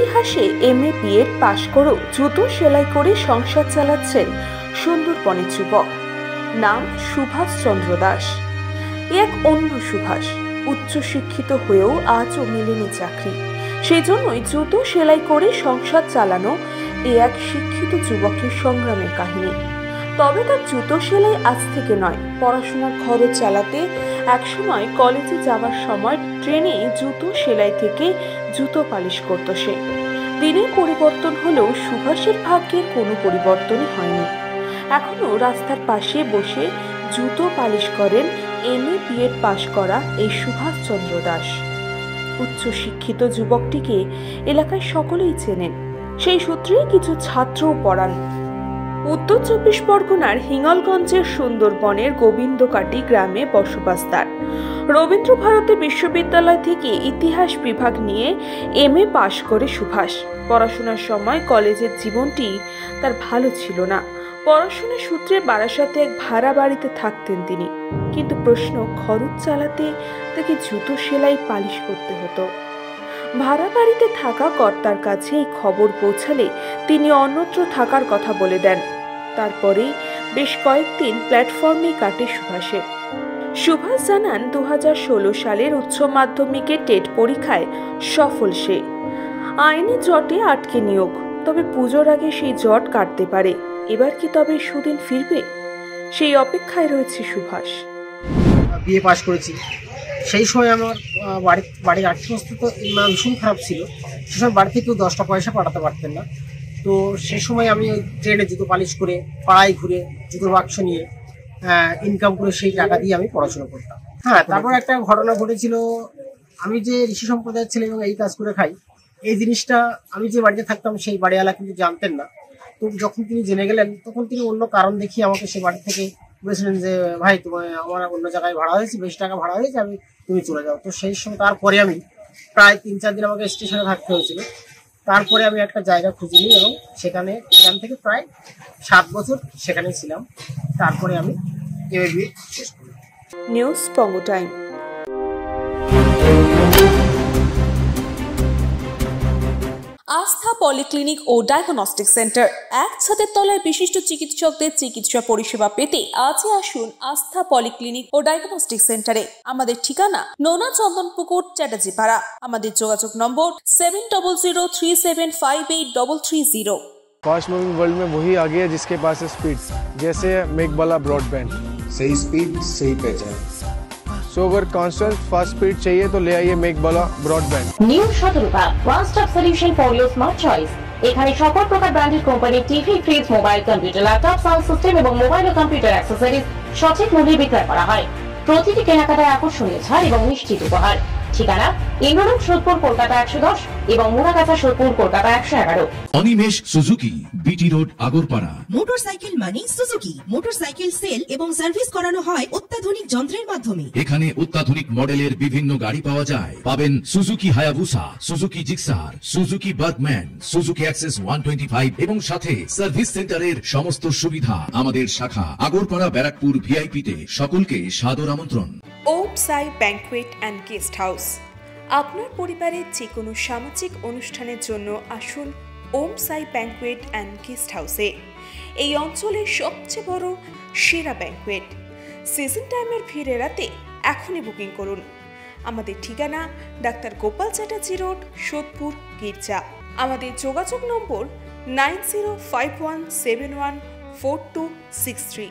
ইতিহাসে MA BEd পাশ করেও জুতো সেলাই করে সংসার চালাচ্ছেন সুন্দরবনের যুবক। নাম সুভাষ চন্দ্র দাস। এক অন্য সুভাষ, উচ্চশিক্ষিত হয়েও আজও মেলেনি চাকরি। সেই জন্যই জুতো সেলাই করে সংসার চালানো এক শিক্ষিত যুবকের সংগ্রামের কাহিনী। তবে তার জুতো সেলাই আজ থেকে নয়, পড়াশোনার খরচ চালাতে একসময় কলেজে যাওয়ার সময় ট্রেনে জুতো সেলাই থেকে জুতো পালিশ করত সে। দিনের পরিবর্তন হলেও সুভাষের ভাগ্যের কোনো পরিবর্তনই হয়নি। এখনো রাস্তার পাশে বসে জুতো পালিশ করেন এমএ বিএড পাশ করা এই সুভাষ চন্দ্র দাস। উচ্চশিক্ষিত যুবকটিকে এলাকায় সকলেই চেনেন, সেই সূত্রেই কিছু ছাত্রও পড়ান। উত্তর 24 পরগনার হিঙ্গলগঞ্জের সুন্দরবনের গোবিন্দকাটি গ্রামে বসবাস তার। রবীন্দ্র ভারতী বিশ্ববিদ্যালয় থেকে ইতিহাস বিভাগ নিয়ে এমএ পাশ করে সুভাষ। পড়াশোনার সময় কলেজের জীবনটি তার ভালো ছিল না। পড়াশোনার সূত্রে বারাসাতে এক ভাড়া বাড়িতে থাকতেন তিনি, কিন্তু প্রশ্ন, খরচ চালাতে তাকে জুতো সেলাই পালিশ করতে হতো। ভাড়া বাড়িতে থাকা কর্তার কাছে এই খবর পৌঁছালে তিনি অন্যত্র থাকার কথা বলে দেন। তারপরেই বেশ কয়েকদিন প্ল্যাটফর্মে কাটে সুভাষের। সুভাষ জানান 2016 সালের উচ্চ মাধ্যমিকের টেট পরীক্ষায় সফল সে। আইনি জটে আটকে নিয়োগ, তবে পুজোর আগে সেই জট কাটতে পারে। এবার কি তবে সুদিন ফিরবে? সেই অপেক্ষায় রয়েছে সুভাষ। বিএ পাশ করেছি, সেই সময় আমার বাড়ির আর্থিক অবস্থা তো ভীষণ খারাপ ছিল। সে সময় বাড়ি থেকেও 10টা পয়সা পাঠাতে পারতেন না। তো সেই সময় আমি ওই ট্রেনে জুতো পালিশ করে পাড়ায় ঘুরে জুতোর বাক্স নিয়ে ইনকাম করে সেই টাকা দিয়ে আমি পড়াশোনা করতাম। হ্যাঁ, তারপর একটা ঘটনা ঘটেছিল। আমি যে ঋষি সম্প্রদায়ের ছেলে এবং এই কাজ করে খাই, এই জিনিসটা আমি যে বাড়িতে থাকতাম সেই বাড়িওয়ালা কিন্তু জানতেন না। তো যখন তিনি জেনে গেলেন, তখন তিনি অন্য কারণ দেখিয়ে আমাকে সে বাড়ি থেকে বলেছিলেন যে, ভাই তোমার আমার অন্য জায়গায় ভাড়া হয়েছে, বেশি টাকা ভাড়া হয়েছে, তুমি চলে যাও। তো সেই সময় তারপরে আমি প্রায় 3-4 দিন আমাকে স্টেশনে থাকতে হয়েছিল। তারপরে আমি একটা জায়গা খুঁজে নিই এবং সেখান থেকে প্রায় 7 বছর সেখানেই ছিলাম। তারপরে আমি এমএ বিএ শেষ করি। নিউজ পঙ্গো টাইম। আস্থা পলিক্লিনিক ও ডায়াগনস্টিক সেন্টার, এক ছাদের তলায় বিশিষ্ট চিকিৎসকদের চিকিৎসা পরিষেবা পেতে আজই আসুন আস্থা পলিক্লিনিক ও ডায়াগনস্টিক সেন্টারে। আমাদের ঠিকানা নোনা চন্দনপুকুর, চ্যাটার্জিপাড়া। আমাদের যোগাযোগ নম্বর 7003758330। फास्ट मूविंग वर्ल्ड में वही आगे है जिसके पास है स्पीड, जैसे मेघबाला ब्रॉडबैंड। सही स्पीड, सही पहचान। सो अगर कांस्टेंट फास्ट स्पीड चाहिए तो ले आइए मेघबाला ब्रॉडबैंड। নিউ সতর্কতা, one stop solution for your smart choice. এখানে সকল প্রকার ব্র্যান্ডেড কোম্পানির TV, fridge, mobile, computer, laptop, sound system এবং মোবাইল ও কম্পিউটার অ্যাক্সেসরিজ সঠিক মূল্যে বিক্রয় করা হয়। প্রতিটি কেনাকাটায় আকর্ষণীয় ছাড় এবং নিশ্চিত উপহার। ঠিকানা ইন্দ্রনগর, সোদপুর, কলকাতা 110 এবং Muragachha, Sodepur, Kolkata 111। Animesh Suzuki, BT road, Agarpara. Motorcycle মানে সুজুকি। মোটরসাইকেল সেল এবং সার্ভিস করানো হয় অত্যাধুনিক যন্ত্রের মাধ্যমে। এখানে অত্যাধুনিক মডেলের বিভিন্ন গাড়ি পাওয়া যায়। পাবেন Suzuki Hayabusa, Suzuki Gixxer, Suzuki Bergman, Suzuki access 125 এবং সাথে সার্ভিস সেন্টারের সমস্ত সুবিধা। আমাদের শাখা আগরপাড়া, ব্যারাকপুর ভিআইপি তে। সকলকে সাদর আমন্ত্রণ। ওম সাই ব্যাংকুয়েট অ্যান্ড গেস্ট হাউস। আপনার পরিবারের যে কোনো সামাজিক অনুষ্ঠানের জন্য আসুন ওম সাই ব্যাংকুয়েট অ্যান্ড গেস্ট হাউসে। এই অঞ্চলের সবচেয়ে বড় সেরা ব্যাংকুয়েট। সিজন টাইমের ভিড় এড়াতে এখনই বুকিং করুন। আমাদের ঠিকানা ডাক্তার গোপাল চ্যাটার্জি রোড, সোদপুর, গির্জা। আমাদের যোগাযোগ নম্বর 9051714263।